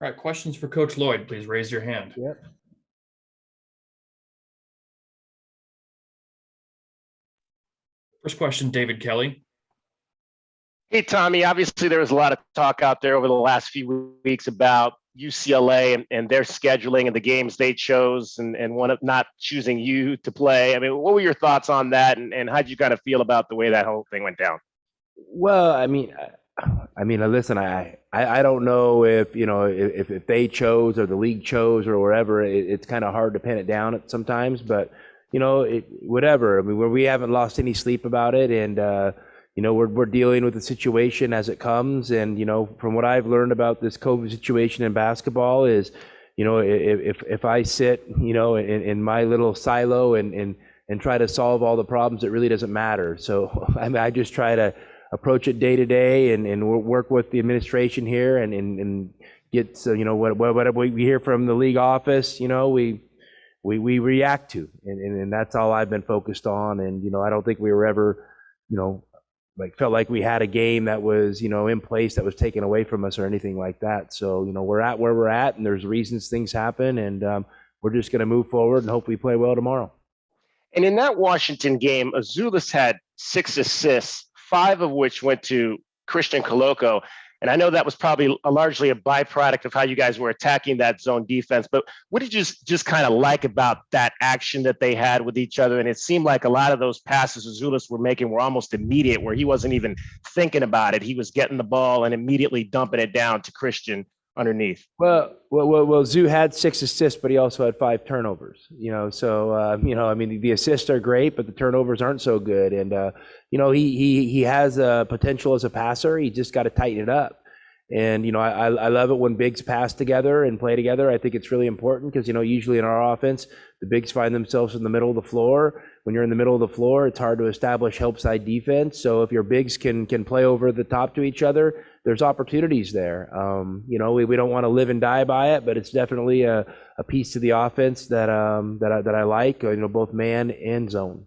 All right, questions for Coach Lloyd, please raise your hand. Yep. First question, David Kelly. Hey, Tommy, obviously there was a lot of talk out there over the last few weeks about UCLA and their scheduling and the games they chose and one of not choosing you to play. I mean, what were your thoughts on that and how did you kind of feel about the way that whole thing went down? Well, listen, I don't know if, if they chose or the league chose or wherever. It's kind of hard to pin it down sometimes, but, whatever. I mean, we haven't lost any sleep about it. And, we're dealing with the situation as it comes. And, from what I've learned about this COVID situation in basketball is, if I sit, in my little silo and try to solve all the problems, it really doesn't matter. So, I just try to approach it day to day and work with the administration here and get, what we hear from the league office, we react to. And that's all I've been focused on. And, I don't think we were ever, felt like we had a game that was, in place that was taken away from us or anything like that. So, we're at where we're at and there's reasons things happen and we're just going to move forward and hope we play well tomorrow. And in that Washington game, Azuolas had 6 assists, 5 of which went to Christian Coloco. And I know that was probably largely a byproduct of how you guys were attacking that zone defense. But what did you just kind of like about that action that they had with each other? And it seemed like a lot of those passes Azuolas were making were almost immediate, where he wasn't even thinking about it. He was getting the ball and immediately dumping it down to Christian underneath. Well, Zoo had 6 assists, but he also had 5 turnovers. So the assists are great, but the turnovers aren't so good. And he has a potential as a passer. He just got to tighten it up. And I love it when bigs pass together and play together. I think it's really important because usually in our offense, the bigs find themselves in the middle of the floor. When you're in the middle of the floor, it's hard to establish help side defense. So if your bigs can play over the top to each other, there's opportunities there. We don't want to live and die by it, but it's definitely a piece to the offense that I like. Both man and zone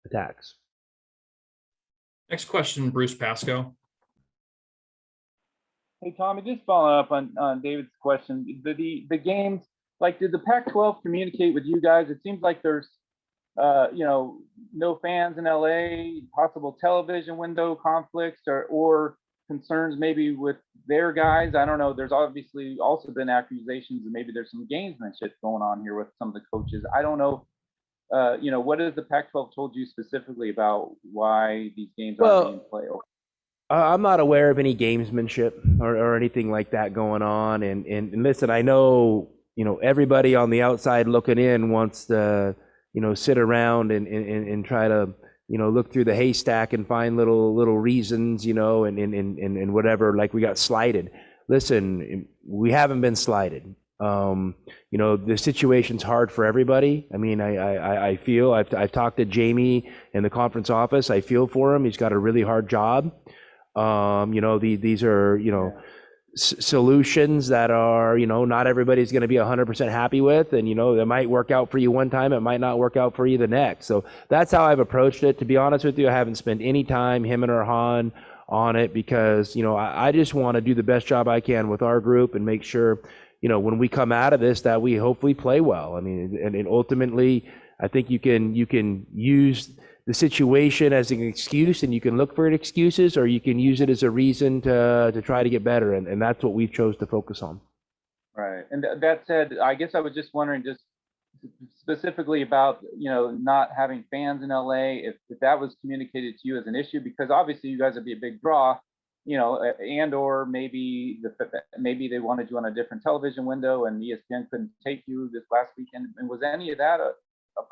attacks. Next question, Bruce Pasco. Hey, Tommy, just following up on David's question. The games, did the Pac-12 communicate with you guys? It seems like there's, no fans in LA, possible television window conflicts or concerns maybe with their guys. I don't know. There's obviously also been accusations that maybe there's some gamesmanship going on here with some of the coaches. I don't know. What has the Pac-12 told you specifically about why these games aren't being played? I'm not aware of any gamesmanship or anything like that going on. And listen, I know, everybody on the outside looking in wants to, sit around and try to, look through the haystack and find little reasons, and whatever, like we got slighted. Listen, we haven't been slighted. The situation's hard for everybody. I mean, I feel I've talked to Jamie in the conference office. I feel for him. He's got a really hard job. These are, solutions that are, not everybody's going to be 100% happy with. And, it might work out for you one time. It might not work out for you the next. So that's how I've approached it. To be honest with you, I haven't spent any time, him and Erhan, on it because, I just want to do the best job I can with our group and make sure, when we come out of this, that we hopefully play well. I mean, and ultimately, I think you can use the situation as an excuse and you can look for excuses, or you can use it as a reason to try to get better. And that's what we've chose to focus on. Right. And that said, I guess I was just wondering just specifically about, not having fans in LA, if that was communicated to you as an issue, because obviously you guys would be a big draw, and or maybe they wanted you on a different television window and ESPN couldn't take you this last weekend. And was any of that a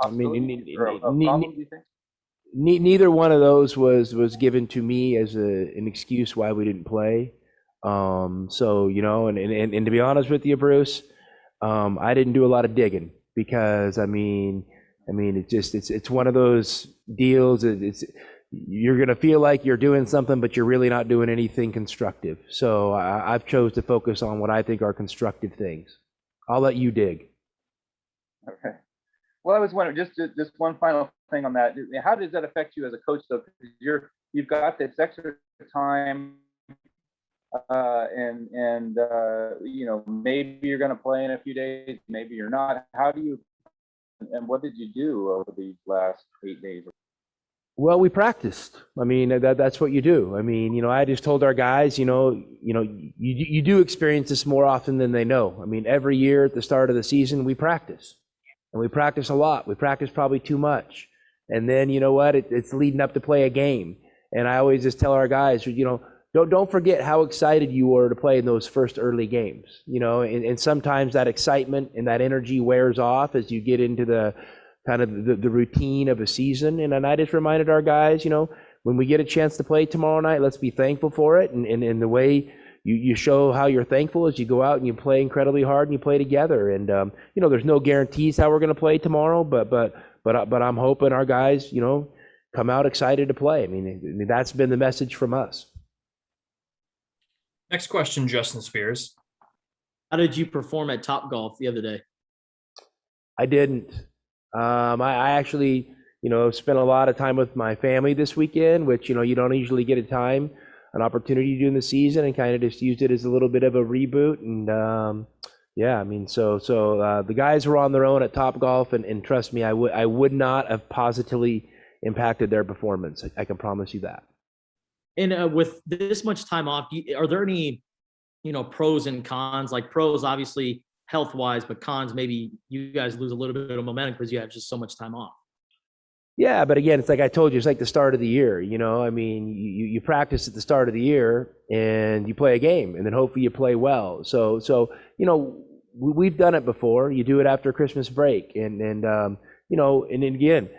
possibility or a problem, do you think? Neither one of those was given to me as an excuse why we didn't play. So, and to be honest with you, Bruce, I didn't do a lot of digging because it's one of those deals. You're going to feel like you're doing something, but you're really not doing anything constructive. So I've chose to focus on what I think are constructive things. I'll let you dig. Okay. Well, I was wondering, just one final thing on that. How does that affect you as a coach, though? Because you've got this extra time maybe you're going to play in a few days, maybe you're not. How do you, and what did you do over these last 8 days? Well, we practiced. I mean, that's what you do. I mean, I just told our guys, you do experience this more often than they know. I mean, every year at the start of the season, we practice. And we practice a lot. We practice probably too much. And then, you know what? It's leading up to play a game. And I always just tell our guys, don't forget how excited you were to play in those first early games. And sometimes that excitement and that energy wears off as you get into the kind of the routine of a season. And I just reminded our guys, when we get a chance to play tomorrow night, let's be thankful for it. And the way you show how you're thankful is you go out and you play incredibly hard and you play together. And there's no guarantees how we're going to play tomorrow, but I'm hoping our guys, come out excited to play. I mean, that's been the message from us. Next question, Justin Spears. How did you perform at Topgolf the other day? I didn't. I actually, spent a lot of time with my family this weekend, which, you don't usually get an opportunity to do in the season, and kind of just used it as a little bit of a reboot. And the guys were on their own at Topgolf, and trust me, I would not have positively impacted their performance. I can promise you that. And with this much time off, are there any, pros and cons? Like pros, obviously health-wise, but cons, maybe you guys lose a little bit of momentum because you have just so much time off. Yeah, but again, it's like I told you, it's like the start of the year. I mean, you practice at the start of the year and you play a game, and then hopefully you play well. So we've done it before. You do it after Christmas break, and then again,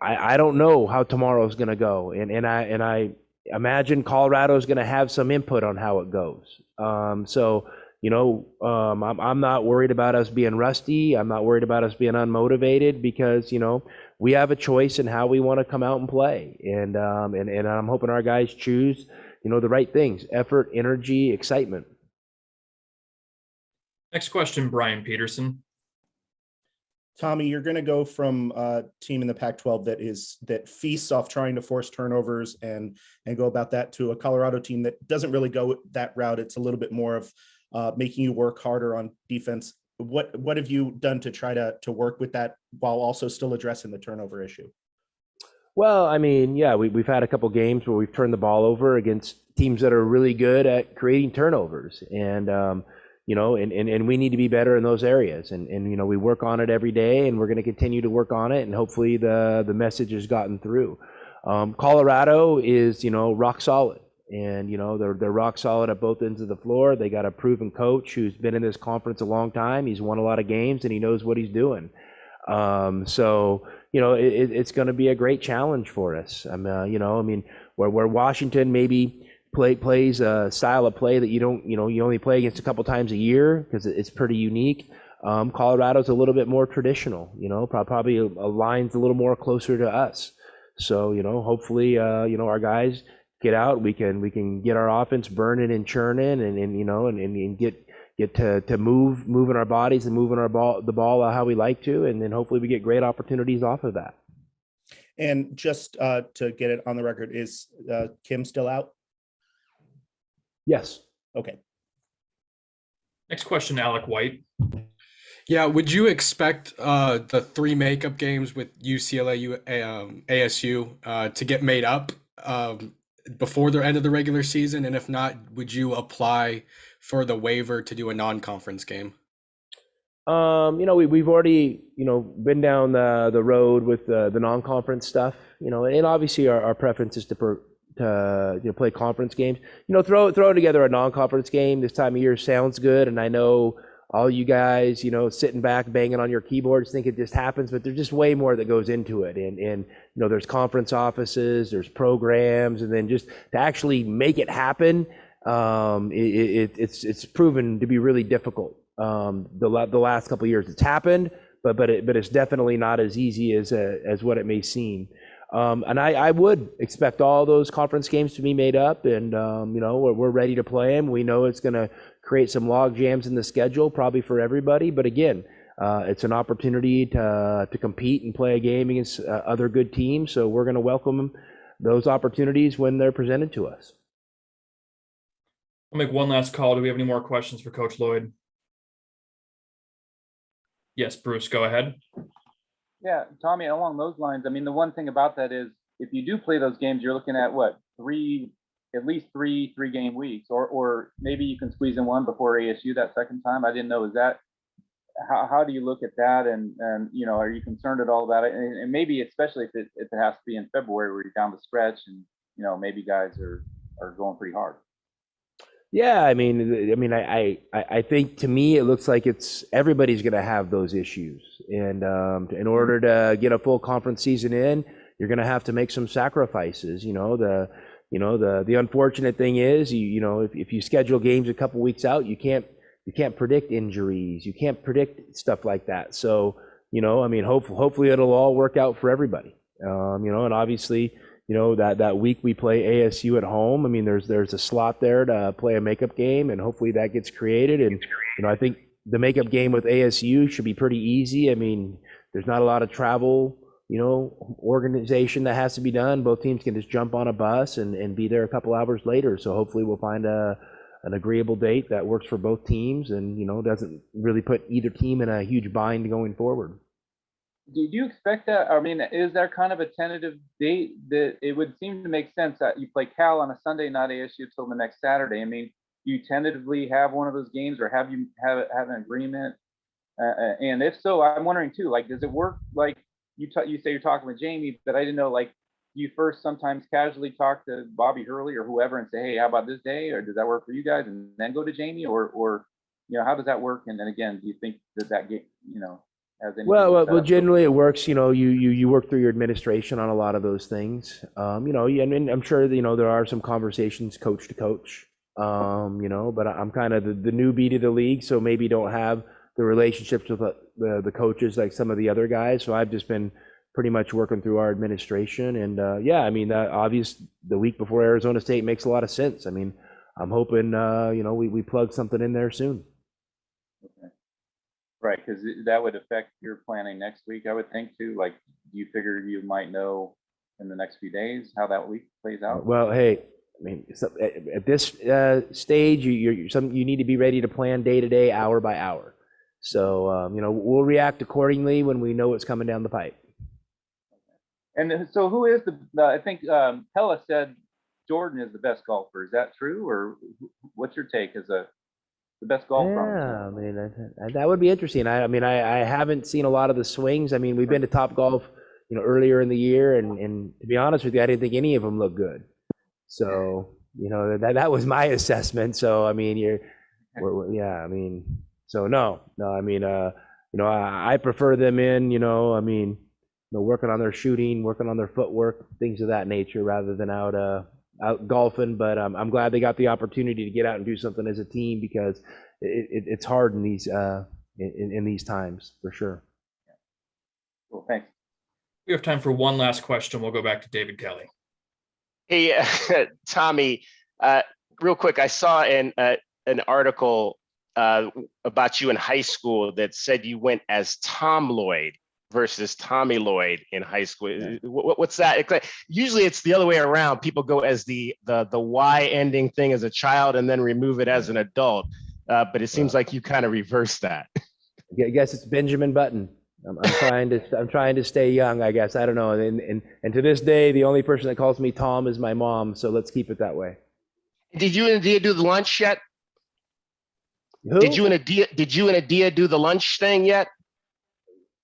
I don't know how tomorrow's going to go, and I imagine Colorado's going to have some input on how it goes. I'm not worried about us being rusty. I'm not worried about us being unmotivated, because we have a choice in how we want to come out and play, and I'm hoping our guys choose the right things: effort, energy, excitement. Next question, Brian Peterson. Tommy, you're going to go from a team in the Pac-12 that feasts off trying to force turnovers and go about that, to a Colorado team that doesn't really go that route. It's a little bit more of making you work harder on defense. What have you done to try to work with that while also still addressing the turnover issue? Well, I mean, yeah, we've had a couple games where we've turned the ball over against teams that are really good at creating turnovers, and we need to be better in those areas, and we work on it every day, and we're going to continue to work on it, and hopefully the message has gotten through. Colorado is rock solid, and they're rock solid at both ends of the floor. They got a proven coach who's been in this conference a long time. He's won a lot of games, and he knows what he's doing. It's going to be a great challenge for us. Where Washington maybe plays a style of play that you only play against a couple times a year because it's pretty unique. Colorado's a little bit more traditional, probably aligns a little more closer to us. So, hopefully, our guys get out, we can get our offense burning and churning, and get to moving our bodies and moving the ball how we like to, and then hopefully we get great opportunities off of that. And just to get it on the record, is Kim still out? Yes. Okay. Next question, Alec White. Yeah, would you expect the 3 makeup games with UCLA, ASU to get made up before the end of the regular season? And if not, would you apply for the waiver to do a non-conference game? We've already, been down the road with the non-conference stuff, and obviously our preference is to play conference games. Throw together a non-conference game this time of year sounds good, and I know all you guys, sitting back banging on your keyboards think it just happens, but there's just way more that goes into it, and there's conference offices, there's programs, and then just to actually make it happen, it's proven to be really difficult. The last couple of years it's happened, but it's definitely not as easy as what it may seem. And I would expect all those conference games to be made up, and we're ready to play them. We know it's going to create some log jams in the schedule, probably for everybody. But again, it's an opportunity to compete and play a game against other good teams. So we're going to welcome those opportunities when they're presented to us. I'll make one last call. Do we have any more questions for Coach Lloyd? Yes, Bruce, go ahead. Yeah, Tommy, along those lines, I mean, the one thing about that is if you do play those games, you're looking at what, at least three-game weeks, or maybe you can squeeze in one before ASU that second time. I didn't know, is that, how do you look at that? And are you concerned at all about it? And maybe especially if it has to be in February where you're down the stretch and, maybe guys are going pretty hard. Yeah, I think to me it looks like everybody's going to have those issues, and in order to get a full conference season in, you're going to have to make some sacrifices. The unfortunate thing is, if you schedule games a couple weeks out, you can't predict injuries, you can't predict stuff like that. So hopefully it'll all work out for everybody. And obviously, that week we play ASU at home. I mean, there's a slot there to play a makeup game, and hopefully that gets created. And I think the makeup game with ASU should be pretty easy. I mean, there's not a lot of travel, organization that has to be done. Both teams can just jump on a bus and be there a couple hours later. So hopefully we'll find an agreeable date that works for both teams, and doesn't really put either team in a huge bind going forward. Do you expect that? I mean, is there kind of a tentative date that it would seem to make sense that you play Cal on a Sunday, not ASU till the next Saturday? I mean, do you tentatively have one of those games, or have you have an agreement? And if so, I'm wondering too, like, does it work? Like you say you're talking with Jamie, but I didn't know, like, you first sometimes casually talk to Bobby Hurley or whoever and say, hey, how about this day? Or does that work for you guys? And then go to Jamie, or how does that work? And then again, do you think that game, has anything? Well, generally it works. You work through your administration on a lot of those things. And I'm sure there are some conversations coach to coach. But I'm kind of the newbie to the league, so maybe don't have the relationships with the coaches like some of the other guys. So I've just been pretty much working through our administration. And the week before Arizona State makes a lot of sense. I mean, I'm hoping we plug something in there soon. Okay. Right, because that would affect your planning next week, I would think too. Like, do you figure you might know in the next few days how that week plays out? Well, hey, I mean, at this stage, you need to be ready to plan day to day, hour by hour. So we'll react accordingly when we know what's coming down the pipe. And so, who is I think Pella said Jordan is the best golfer. Is that true, or what's your take as the best golfer? Yeah, I mean, that would be interesting. I haven't seen a lot of the swings. I mean, we've been to Topgolf, earlier in the year, and to be honest with you, I didn't think any of them looked good. So, that was my assessment. So, I mean, I prefer them in, working on their shooting, working on their footwork, things of that nature, rather than out golfing. But I'm glad they got the opportunity to get out and do something as a team, because it's hard in these times, for sure. Cool, thanks. We have time for one last question. We'll go back to David Kelly. Hey, Tommy, real quick, I saw an article about you in high school that said you went as Tom Lloyd versus Tommy Lloyd in high school. Yeah. What's that? It's like, usually it's the other way around. People go as the Y ending thing as a child and then remove it as an adult. But it seems like you kind of reversed that. I guess it's Benjamin Button. I'm trying to stay young, I guess. I don't know. And to this day, the only person that calls me Tom is my mom. So let's keep it that way. Did you and Adia do the lunch yet? Who? Did you and Adia do the lunch thing yet?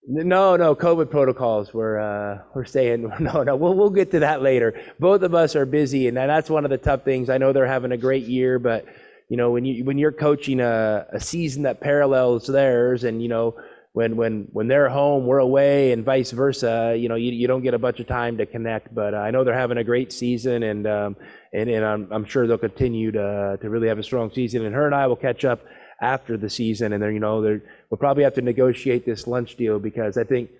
No, COVID protocols. We're staying. No, we'll get to that later. Both of us are busy, and that's one of the tough things. I know they're having a great year, but when you're coaching a season that parallels theirs, and when they're home, we're away, and vice versa. You don't get a bunch of time to connect. But I know they're having a great season, and I'm sure they'll continue to really have a strong season. And her and I will catch up after the season, and we'll probably have to negotiate this lunch deal, because I think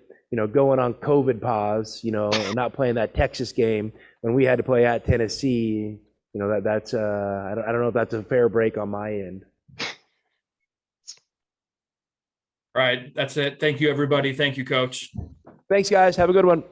going on COVID pause, and not playing that Texas game when we had to play at Tennessee, that's I don't know if that's a fair break on my end. All right, that's it. Thank you, everybody. Thank you, Coach. Thanks, guys. Have a good one.